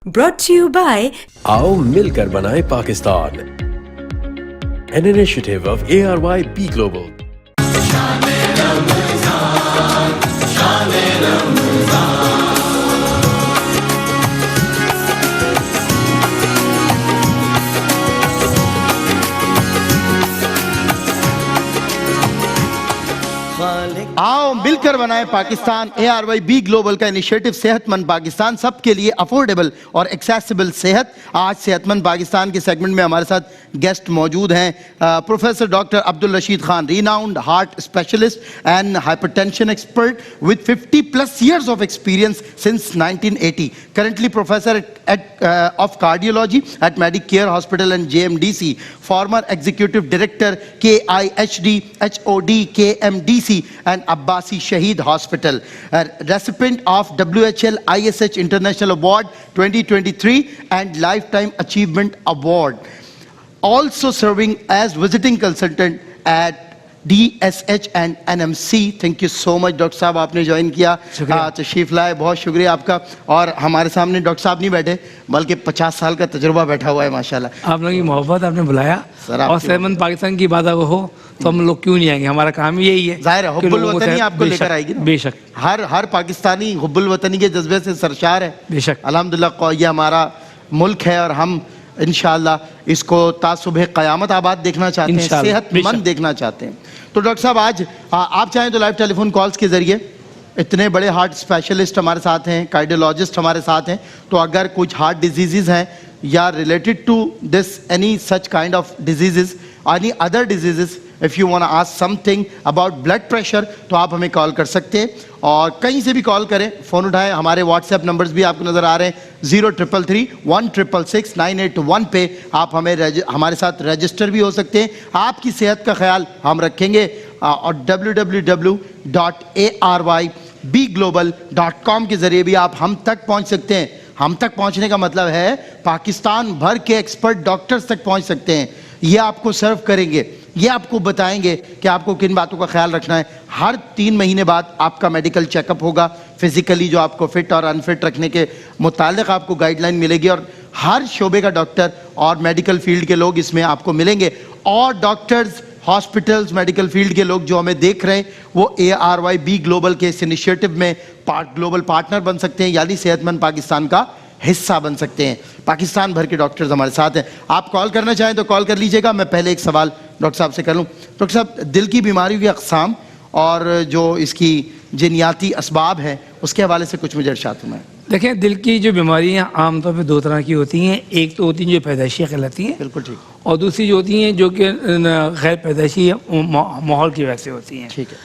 Brought to you by आओ मिलकर बनाएं Pakistan, an initiative of ARY B Global. आओ मिलकर बनाएं पाकिस्तान। ARY B ग्लोबल का इनिशिएटिव सेहतमंद पाकिस्तान, सबके लिए अफोर्डेबल और एक्सेसिबल सेहत। आज सेहतमंद पाकिस्तान के सेगमेंट में हमारे साथ गेस्ट मौजूद हैं professor doctor Abdul Rashid Khan, renowned heart specialist and hypertension expert with 50+ years of experience since 1980. Currently professor of cardiology at Medicare Hospital and JMDC. Former executive director KIHD, HOD, KMDC and Abbasi Shaheed Hospital. Recipient of WHL ISH International Award 2023 and Lifetime Achievement Award. Also serving as visiting consultant at DSH and NMC. Thank you so much doctor साहब, आपने join किया, तशरीफ लाए, बहुत शुक्रिया आपका। और हमारे सामने डॉक्टर साहब नहीं बैठे बल्कि 50 साल का तजुर्बा बैठा हुआ है माशाल्लाह। आप लोगों की मोहब्बत, आपने बुलाया और सेहतमंद पाकिस्तान की बात अगर हो तो हम लोग क्यों नहीं आएंगे, हमारा काम ही यही है। जाहिर है हुब्बुल वतनी आपको लेकर आएगी ना। बेशक हर पाकिस्तानी हुब्बुल वतनी के जज्बे से सरशार है। बेशक अल्हम्दुलिल्लाह ये हमारा मुल्क है और हम इंशाअल्लाह इसको तासुबह क़यामत आबाद देखना चाहते हैं, सेहतमंद देखना चाहते हैं। तो डॉक्टर साहब आज आप चाहें तो लाइव टेलीफोन कॉल्स के ज़रिए, इतने बड़े हार्ट स्पेशलिस्ट हमारे साथ हैं, कार्डियोलॉजिस्ट हमारे साथ हैं, तो अगर कुछ हार्ट डिजीज़ हैं या related to this any such kind of disease, any other disease, if you want to ask something about blood pressure तो आप हमें कॉल कर सकते हैं और कहीं से भी कॉल करें, फ़ोन उठाएं। हमारे व्हाट्सएप नंबर्स भी आपको नज़र आ रहे हैं 0333 1666 981 पे आप हमारे साथ रजिस्टर भी हो सकते हैं। आपकी सेहत का ख्याल हम रखेंगे और www.arybglobal.com के ज़रिए भी आप हम तक पहुंच सकते हैं। हम तक पहुंचने का मतलब है पाकिस्तान भर के एक्सपर्ट डॉक्टर्स तक पहुंच सकते हैं। ये आपको सर्व करेंगे, ये आपको बताएंगे कि आपको किन बातों का ख्याल रखना है। हर 3 महीने बाद आपका मेडिकल चेकअप होगा, फिजिकली जो आपको फिट और अनफिट रखने के मुतालिक आपको गाइडलाइन मिलेगी और हर शोबे का डॉक्टर और मेडिकल फील्ड के लोग इसमें आपको मिलेंगे। और डॉक्टर्स, हॉस्पिटल्स, मेडिकल फील्ड के लोग जो हमें देख रहे हैं वो ARY B ग्लोबल के इस इनिशिएटिव में ग्लोबल पार्टनर बन सकते हैं, यानी सेहतमंद पाकिस्तान का हिस्सा बन सकते हैं। पाकिस्तान भर के डॉक्टर्स हमारे साथ हैं। आप कॉल करना चाहें तो कॉल कर लीजिएगा। मैं पहले एक सवाल डॉक्टर साहब से कर लूँ। डॉक्टर साहब, दिल की बीमारी की अक़साम और जो इसकी जिनियाती असबाब है उसके हवाले से कुछ मुझे इरशाद फरमाएं। देखें, दिल की जो बीमारियाँ आमतौर पर 2 तरह की होती हैं। एक तो होती हैं जो पैदाइशी कहलाती हैं, बिल्कुल ठीक, और दूसरी जो होती हैं जो कि गैर पैदाइशी माहौल की वजह से होती हैं। ठीक है।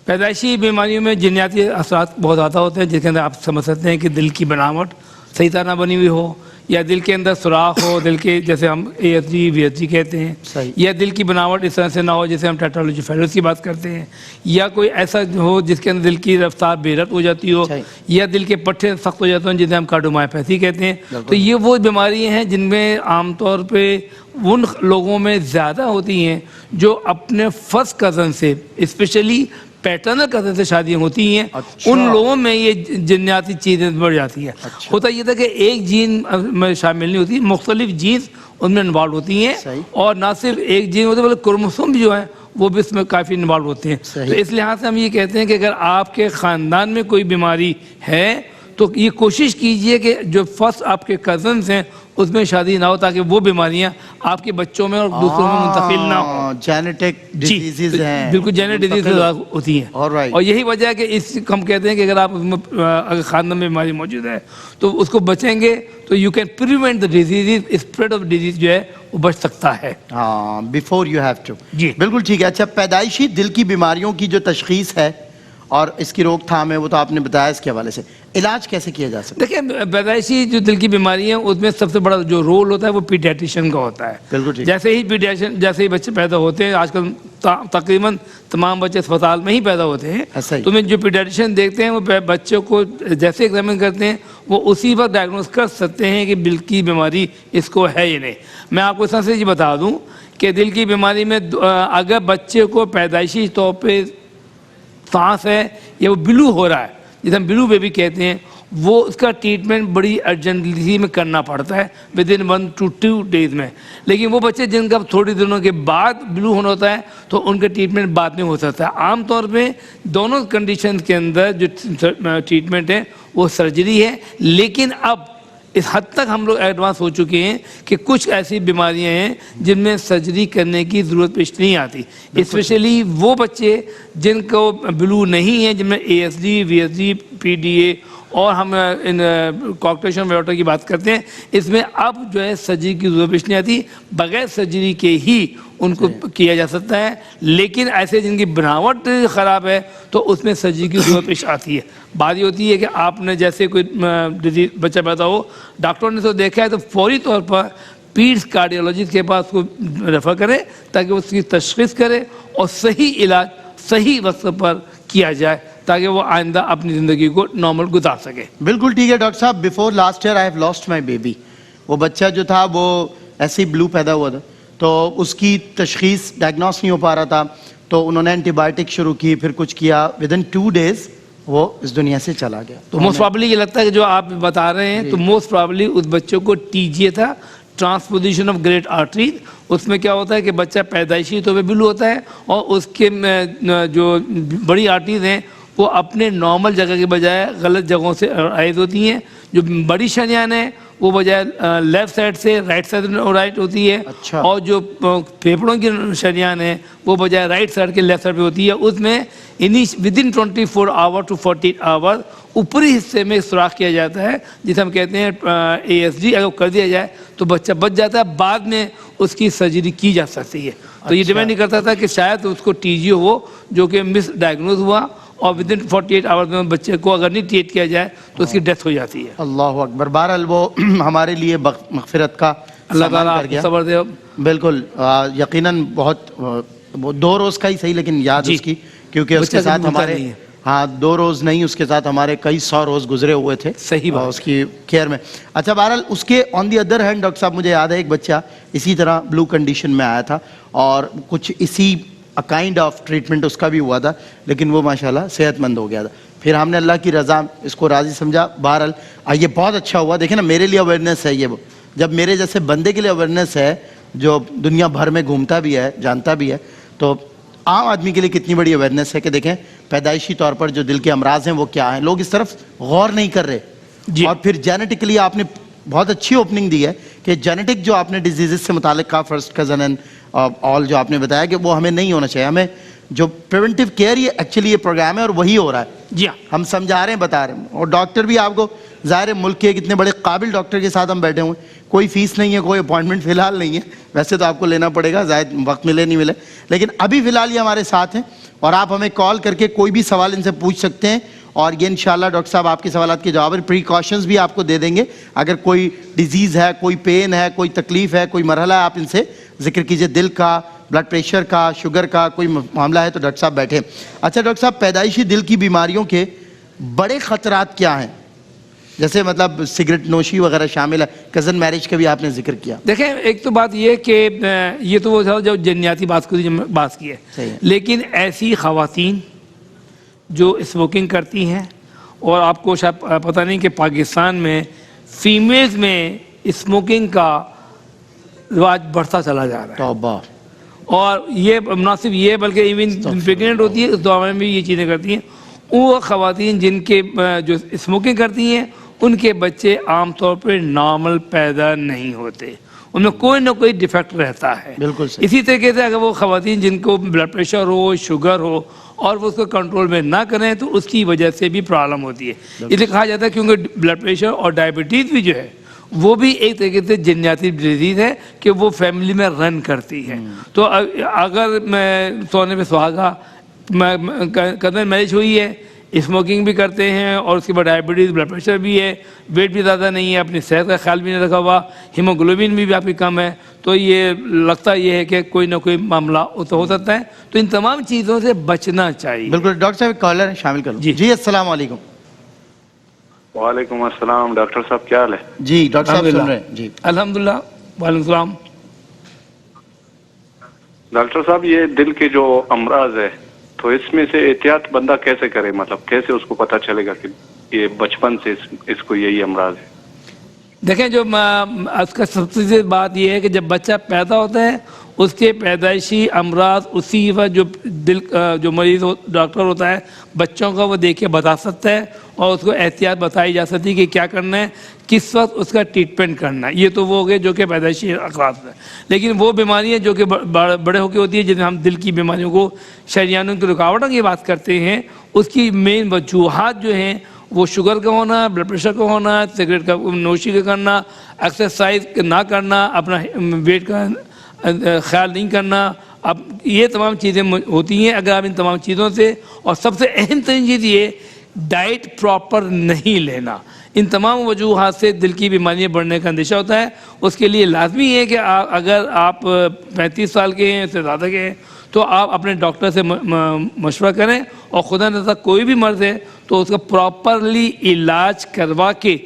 पैदाइशी बीमारियों में जिनियाती असरात बहुत ज़्यादा होते हैं, जिसके अंदर आप समझ सकते हैं कि दिल की बनावट सही तरह ना बनी हुई हो, या दिल के अंदर सुराख हो, दिल के जैसे हम ASG VSG कहते हैं, या दिल की बनावट इस तरह से ना हो जैसे हम टेट्रालॉजी फेलोस की बात करते हैं, या कोई ऐसा हो जिसके अंदर दिल की रफ्तार बेरत हो जाती हो, या दिल के पट्टे सख्त हो जाते हैं जिसे हम कार्डियोमायोपैथी कहते हैं। तो ये वो बीमारियाँ हैं जिनमें आमतौर पर उन लोगों में ज़्यादा होती हैं जो अपने फर्स्ट कज़न से, स्पेशली पैटर्नल कज़न से शादियाँ होती हैं। अच्छा। उन लोगों में ये जिन्याती चीज़ें बढ़ जाती हैं। अच्छा। होता ये था कि एक जीन में शामिल नहीं होती, मुख्तलिफ जीन्स उनमें इन्वॉल्व होती हैं, और ना सिर्फ एक जीन होते बल्कि क्रोमोसोम भी जो है वो भी इसमें काफ़ी इन्वॉल्व होते हैं। तो इस लिहाज से हम ये कहते हैं कि अगर आपके ख़ानदान में कोई बीमारी है तो ये कोशिश कीजिए कि जो फर्स्ट आपके कज़न्स हैं उसमें शादी ना हो, ताकि वो बीमारियां आपके बच्चों में और दूसरों में मुंतकिल ना हो। जेनेटिक डिजीज़ हैं, बिल्कुल जेनेटिक डिजीज़ होती हैं। और यही वजह है कि इस हम कहते हैं कि अगर आप अगर खानदान में बीमारी मौजूद है तो उसको बचेंगे तो you can prevent the disease, spread of disease जो है वो बच सकता है। हाँ, बिफोर यू हैव टू। जी बिल्कुल ठीक है। अच्छा, पैदाइशी दिल की बीमारियों की जो तशखीस है और इसकी रोकथाम है वो तो आपने बताया, इसके हवाले से इलाज कैसे किया जा सकता है? देखिए, पैदाइशी जो दिल की बीमारी है उसमें सबसे बड़ा जो रोल होता है वो पीडियाट्रिशियन का होता है। बिल्कुल ठीक। जैसे ही बच्चे पैदा होते हैं, आजकल तकरीबन तमाम बच्चे अस्पताल में ही पैदा होते हैं, तो जो पीडियाट्रिशियन देखते हैं वो बच्चों को जैसे एग्जामिन करते हैं वो उसी वक्त डायग्नोस कर सकते हैं कि दिल की बीमारी इसको है या नहीं। मैं आपको इस तरह से ये बता दूँ कि दिल की बीमारी में अगर बच्चे को पैदाइशी तौर पर सांस है या वो ब्लू हो रहा है, जिसे हम ब्लू बेबी कहते हैं, وہ اس کا ٹریٹمنٹ بڑی ارجنٹلی میں کرنا پڑتا ہے ودن 1 to 2 days میں. لیکن وہ بچے جن کا تھوڑی دنوں کے بعد بلو ہونا ہوتا ہے تو ان کا ٹریٹمنٹ بعد میں ہو سکتا ہے. عام طور پہ دونوں کنڈیشن کے اندر جو ٹریٹمنٹ ہے وہ سرجری ہے. لیکن اب اس حد تک ہم لوگ ایڈوانس ہو چکے ہیں کہ کچھ ایسی بیماریاں ہیں جن میں سرجری کرنے کی ضرورت پیش نہیں آتی. اسپیشلی وہ بچے جن کو بلو نہیں ہے، جن میں A S D, V S D, P D A اور ہم ان کاکٹیشن واٹر کی بات کرتے ہیں، اس میں اب جو ہے سرجری کی ضرورت پیش نہیں آتی. بغیر سرجری کے ہی ان کو کیا جا سکتا ہے. لیکن ایسے جن کی بناوٹ خراب ہے تو اس میں سرجری کی ضرورت پیش آتی ہے. بات یہ ہوتی ہے کہ آپ نے جیسے کوئی ڈیزیز بچہ پیدا ہو، ڈاکٹر نے تو دیکھا ہے تو فوری طور پر پیڈس کارڈیولوجسٹ کے پاس کو ریفر کرے تاکہ اس کی تشخیص کرے اور صحیح علاج صحیح وقت پر کیا جائے تاکہ وہ آئندہ اپنی زندگی کو نارمل گزار سکے. بالکل ٹھیک ہے ڈاکٹر صاحب. Before last year I have lost my baby. وہ بچہ جو تھا وہ ایسے ہی بلو پیدا ہوا تھا تو اس کی تشخیص ڈائگنوس نہیں ہو پا رہا تھا تو انہوں نے اینٹی بایوٹک شروع کی، پھر کچھ کیا، ودن 2 days وہ اس دنیا سے چلا گیا. تو موسٹ پرابلی یہ لگتا ہے کہ جو آپ بتا رہے ہیں تو موسٹ پرابلی اس بچوں کو ٹی جی اے تھا، ٹرانسپوزیشن آف گریٹ آرٹری. اس میں کیا ہوتا ہے کہ بچہ پیدائشی طور پہ بلو ہوتا ہے اور اس کے جو بڑی آرٹریز ہیں وہ اپنے نارمل جگہ کے بجائے غلط جگہوں سے رائز ہوتی ہیں. جو بڑی شریان ہے وہ بجائے لیفٹ سائڈ سے رائٹ سائڈ رائٹ ہوتی ہے. اچھا. اور جو پھیپھڑوں کی شریان ہے وہ بجائے رائٹ سائڈ کے لیفٹ سائڈ پہ ہوتی ہے. اس میں ودن 24 hours to 48 hours اوپری حصے میں سوراخ کیا جاتا ہے جسے ہم کہتے ہیں اے ایس ڈی. اگر کر دیا جائے تو بچہ بچ جاتا ہے، بعد میں اس کی سرجری کی جا سکتی ہے. تو یہ ڈیپینڈ نہیں کرتا تھا کہ شاید اس کو ٹی جی ہو جو کہ مس ڈائگنوز ہوا اور ودن 48 hours میں بچے کو اگر نہیں ٹریٹ کیا جائے تو اس کی ڈیتھ ہو جاتی ہے. اللہ اکبر. بہرحال وہ ہمارے لیے مغفرت کا اللہ سامان تعالیٰ کر گیا. صبر دے. بالکل یقیناً بہت 2 روز کا ہی صحیح لیکن یاد اس کی، کیونکہ اس کے ساتھ ہمارے 2 روز نہیں، اس کے ساتھ ہمارے کئی 100 روز گزرے ہوئے تھے صحیح بات اس کی کیئر میں. اچھا بہرحال اس کے آن دی ادر ہینڈ ڈاکٹر صاحب مجھے یاد ہے ایک بچہ اسی طرح بلو کنڈیشن میں آیا تھا اور کچھ اسی کائنڈ آف ٹریٹمنٹ اس کا بھی ہوا تھا لیکن وہ ماشاءاللہ صحت مند ہو گیا تھا. پھر ہم نے اللہ کی رضا اس کو راضی سمجھا. بہرحال یہ بہت اچھا ہوا. دیکھیں نا میرے لیے اویئرنیس ہے یہ، جب میرے جیسے بندے کے لیے اویئرنیس ہے جو دنیا بھر میں گھومتا بھی ہے جانتا بھی ہے تو عام آدمی کے لیے کتنی بڑی اویئرنیس ہے کہ دیکھیں پیدائشی طور پر جو دل کے امراض ہیں وہ کیا ہیں. لوگ اس طرف غور نہیں کر رہے. اور پھر جینیٹکلی آپ نے بہت اچھی اوپننگ دی ہے کہ جینیٹک جو آپ نے ڈیزیزز سے متعلق کہا، فرسٹ کزن اینڈ آل جو آپ نے بتایا کہ وہ ہمیں نہیں ہونا چاہیے. ہمیں جو پریونٹیو کیئر یہ ایکچولی یہ پروگرام ہے اور وہی ہو رہا ہے. جی ہاں ہم سمجھا رہے ہیں بتا رہے ہیں. اور ڈاکٹر بھی آپ کو ظاہر ملک کے کتنے بڑے قابل ڈاکٹر کے ساتھ ہم بیٹھے ہوئے ہیں. کوئی فیس نہیں ہے، کوئی اپوائنٹمنٹ فی الحال نہیں ہے. ویسے تو آپ کو لینا پڑے گا زائد وقت ملے نہیں ملے، لیکن ابھی فی الحال یہ ہمارے ساتھ ہیں اور آپ ہمیں کال کر کے کوئی بھی سوال ان سے پوچھ سکتے ہیں اور یہ انشاءاللہ ڈاکٹر صاحب آپ کے سوالات کے جواب پریکاشنز بھی آپ کو دے دیں گے. اگر کوئی ڈیزیز ہے، کوئی پین ہے، کوئی تکلیف ہے، کوئی مرحلہ ہے، آپ ان سے ذکر کیجئے. دل کا، بلڈ پریشر کا، شوگر کا کوئی معاملہ ہے تو ڈاکٹر صاحب بیٹھے. اچھا ڈاکٹر صاحب پیدائشی دل کی بیماریوں کے بڑے خطرات کیا ہیں؟ جیسے مطلب سگریٹ نوشی وغیرہ شامل ہے، کزن میرج کا بھی آپ نے ذکر کیا. دیکھیں ایک تو بات یہ کہ یہ تو وہ جو جنیاتی بات کی ہے، لیکن ایسی خواتین جو اسموکنگ کرتی ہیں اور آپ کو شاید پتہ نہیں کہ پاکستان میں فیمیلز میں اسموکنگ کا رواج بڑھتا چلا جا رہا ہے. توبہ. اور یہ مناسب یہ ہے بلکہ ایون پریگننٹ ہوتی ہے اس دوران میں بھی یہ چیزیں کرتی ہیں. وہ خواتین جن کے جو اسموکنگ کرتی ہیں ان کے بچے عام طور پہ نارمل پیدا نہیں ہوتے، ان میں کوئی نہ کوئی ڈیفیکٹ رہتا ہے. بالکل صحیح. اسی طریقے سے اگر وہ خواتین جن کو بلڈ پریشر ہو، شوگر ہو اور وہ اس کو کنٹرول میں نہ کریں تو اس کی وجہ سے بھی پرابلم ہوتی ہے. اس لیے کہا جاتا ہے کیونکہ بلڈ پریشر اور ڈائبٹیز بھی جو ہے وہ بھی ایک طریقے سے جنیاتی ڈیزیز ہے کہ وہ فیملی میں رن کرتی ہے. تو اگر میں سونے پہ سہاگا کزن میرج ہوئی ہے، اسموکنگ بھی کرتے ہیں اور اس کے بعد ڈائبٹیز، بلڈ پریشر بھی ہے، ویٹ بھی زیادہ نہیں ہے، اپنی صحت کا خیال بھی نہیں رکھا ہوا، ہیموگلوبن بھی آپ کی کم ہے، تو یہ لگتا یہ ہے کہ کوئی نہ کوئی معاملہ ہو سکتا ہے. تو ان تمام چیزوں سے بچنا چاہیے. بالکل. ڈاکٹر صاحب کالر شامل کرو. جی السلام علیکم. وعلیکم السلام. ڈاکٹر صاحب کیا حال ہے؟ جی ڈاکٹر صاحب سن رہے ہیں. جی الحمدللہ. وعلیکم السلام. ڈاکٹر صاحب یہ دل کے جو امراض ہے تو اس میں سے احتیاط بندہ کیسے کرے، مطلب کیسے اس کو پتہ چلے گا کہ ये बचपन से इसको यही अमराज है? देखें, जो उसका सबसे बात यह है कि जब बच्चा पैदा होता है उसके पैदाइशी अमराज उसी वक्त जो दिल जो मरीज़ डॉक्टर होता है बच्चों का वो देख के बता सकता है और उसको एहतियात बताई जा सकती है कि क्या करना है, किस वक्त उसका ट्रीटमेंट करना है। ये तो वो हो गए जो कि पैदाइशी अमराज है। लेकिन वो बीमारियाँ जो कि बड़े होकर होती है, जिन्हें हम दिल की बीमारियों को, शरीयानों की रुकावटों की बात करते हैं, उसकी मेन वजूहात जो हैं वो शुगर का होना, ब्लड प्रेशर का होना, सिगरेट का नोशी का करना, एक्सरसाइज ना करना, अपना वेट का ख्याल नहीं करना, अब ये तमाम चीज़ें होती हैं। अगर आप इन तमाम चीज़ों से, और सबसे अहम तरीन चीज़ ये, डाइट प्रॉपर नहीं लेना, इन तमाम वजूहात से दिल की बीमारियां बढ़ने का अंदेशा होता है। उसके लिए लाजमी है कि अगर आप 35 साल के हैं, इससे ज़्यादा के हैं, तो आप अपने डॉक्टर से मशवरा करें और खुदा न खास्ता कोई भी मर्ज़ है तो उसका प्रॉपरली इलाज करवा के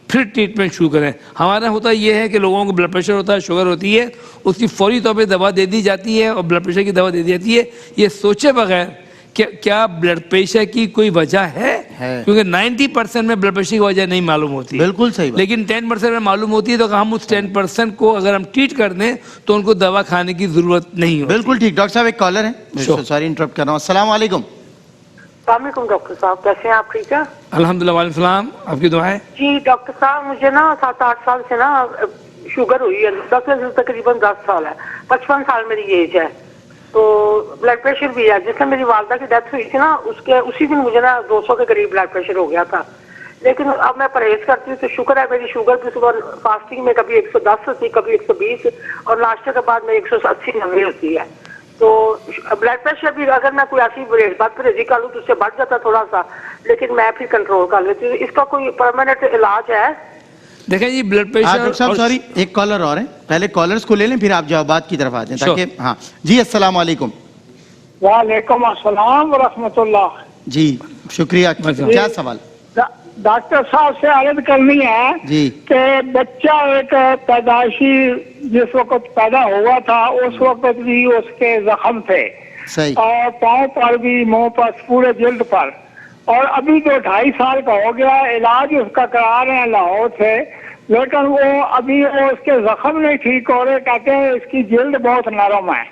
फिर ट्रीटमेंट शुरू करें। हमारा होता ये है कि लोगों को ब्लड प्रेशर होता है, शुगर होती है, उसकी फौरी तौर पे दवा दे दी जाती है और ब्लड प्रेशर की दवा दे दी जाती है, ये सोचे बगैर कि क्या ब्लड प्रेशर की कोई वजह है। क्योंकि 90% में ब्लड प्रेशर की वजह नहीं मालूम होती है। बिल्कुल सही बात। लेकिन 10% में मालूम होती है, तो हम उस 10% को अगर हम ट्रीट कर दें तो उनको दवा खाने की जरूरत नहीं होती। बिल्कुल ठीक। डॉक्टर साहब एक कॉलर है, सॉरी इंटरप्ट कर रहा हूँ। अस्सलाम वालेकुम। अस्सलामुअलैकुम डॉक्टर साहब, कैसे हैं आप? ठीक है अल्हम्दुलिल्लाह, वालेकुम सलाम, आपकी दुआ है। जी डॉक्टर साहब, मुझे ना 7-8 साल से ना शुगर हुई है, तकरीबन 10 साल है, 55 साल मेरी एज है, तो ब्लड प्रेशर भी है। जिससे मेरी वालदा की डेथ हुई थी ना, उसी दिन मुझे ना 200 के करीब ब्लड प्रेशर हो गया था। लेकिन अब मैं परहेज करती हूँ तो शुक्र है, मेरी शुगर भी सुबह फास्टिंग में कभी 110 होती, कभी 120 और नाश्ते के बाद में 180-90 होती है। तो ब्लड प्रेशर भी अगर मैं कोई ऐसी बात परहेजी कर लूँ तो उससे बढ़ जाता थोड़ा सा, लेकिन मैं फिर कंट्रोल कर लेती हूँ। इसका कोई परमानेंट इलाज है? देखें जी, ब्लड प्रेशर, सॉरी एक कॉलर और है, पहले कॉलर्स को ले लें फिर आप जवाबात की तरफ आते हैं ताकि हाँ जी। अस्सलाम वालेकुम। वालेकुम अस्सलाम व रहमतुल्लाह। जी शुक्रिया, क्या सवाल? डॉक्टर साहब से अर्ज करनी है जी कि बच्चा एक पैदाइशी जिस वक्त पैदा हुआ था उस वक्त भी उसके जख्म थे, सही, और पाँव पर भी, मुंह पर, पूरे जिल्द पर, और अभी तो 2.5 साल का हो गया, इलाज उसका करा रहे हैं लाहौर से, लेकिन वो अभी उसके जख्म नहीं ठीक हो रहे, कहते हैं इसकी जिल्द बहुत नरम है,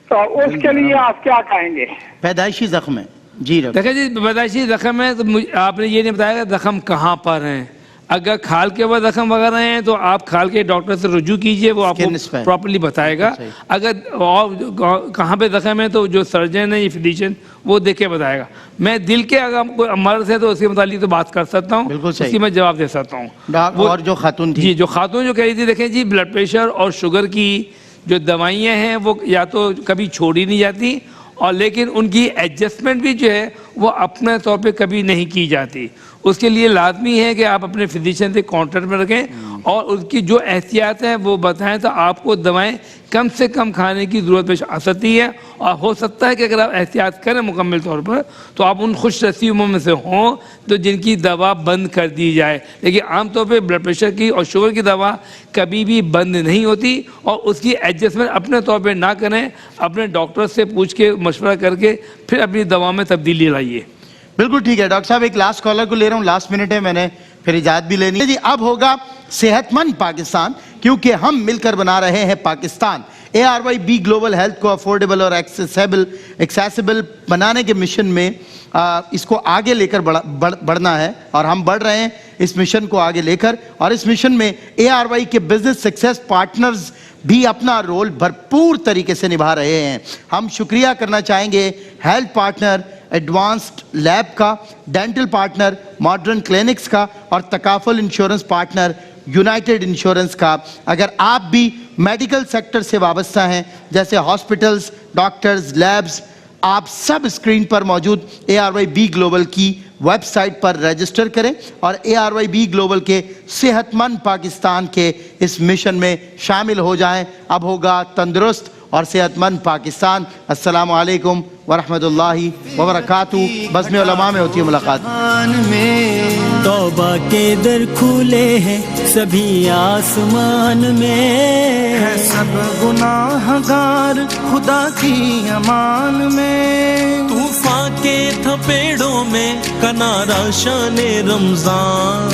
तो उसके लिए आप क्या कहेंगे? पैदाइशी जख्म है जी। देखिए जी, पैदाइशी जख्म है तो आपने ये नहीं बताया जख्म कहाँ पर हैं। अगर खाल के बाद जख्म वगैरह हैं तो आप खाल के डॉक्टर से रुजू कीजिए, वो आपको प्रॉपर्ली बताएगा। अगर और कहाँ पे जख्म है तो जो सर्जन है या फिजिशियन वो देख के बताएगा। मैं दिल के अगर कोई मर्ज है तो उसके मुतालिक तो बात कर सकता हूँ, उसकी मैं जवाब दे सकता हूँ। और जो खातून थी, जी जो खातून जो कह रही थी, देखें जी, ब्लड प्रेशर और शुगर की जो दवाइयाँ हैं वो या तो कभी छोड़ी नहीं जाती, और लेकिन उनकी एडजस्टमेंट भी जो है वो अपने तौर पे कभी नहीं की जाती। उसके लिए लाजमी है कि आप अपने फिजिशियन से कांटेक्ट में रखें और उनकी जो एहतियात है वो बताएं, तो आपको दवाएं कम से कम खाने की ज़रूरत पेश आ सकती है। और हो सकता है कि अगर आप एहतियात करें मुकम्मल तौर पर तो आप उन खुश नसीबों में से हों तो जिनकी दवा बंद कर दी जाए। लेकिन आमतौर पर ब्लड प्रेशर की और शुगर की दवा कभी भी बंद नहीं होती, और उसकी एडजस्टमेंट अपने तौर पर ना करें, अपने डॉक्टर से पूछ के मशवरा करके फिर अपनी दवा में तब्दीली लाइए। बिल्कुल ठीक है। डॉक्टर साहब एक लास्ट कॉलर को ले रहा हूँ, लास्ट मिनट है, मैंने फिर इजाजत भी लेनी है जी। अब होगा सेहतमंद पाकिस्तान, क्योंकि हम मिलकर बना रहे हैं पाकिस्तान। ARYB ग्लोबल हेल्थ को अफोर्डेबल और एक्सेसिबल बनाने के मिशन में इसको आगे लेकर बढ़ना है, और हम बढ़ रहे हैं इस मिशन को आगे लेकर। और इस मिशन में ARY के बिजनेस सक्सेस पार्टनर्स भी अपना रोल भरपूर तरीके से निभा रहे हैं। हम शुक्रिया करना चाहेंगे हेल्थ पार्टनर एडवांस्ड लैब का, डेंटल पार्टनर मॉडर्न क्लिनिक्स का, और takaful insurance partner United insurance का। अगर आप भी मेडिकल सेक्टर से वाबस्ता हैं, जैसे हॉस्पिटल्स, डॉक्टर्स, लैब्स, आप सब स्क्रीन पर मौजूद ARYB ग्लोबल की वेबसाइट पर रजिस्टर करें और ARYB ग्लोबल के सेहतमंद पाकिस्तान के इस मिशन में शामिल हो जाएं। अब होगा तंदुरुस्त और सेहतमंद पाकिस्तान। अस्सलामु अलैकुम व रहमतुल्लाहि व बरकातहू। बज़्म उलमा में होती है मुलाकात। توبہ کے در کھلے ہیں سبھی آسمان میں، ہے سب گناہ گار خدا کی امان میں، طوفان کے تھپیڑوں میں کنارا شان رمضان،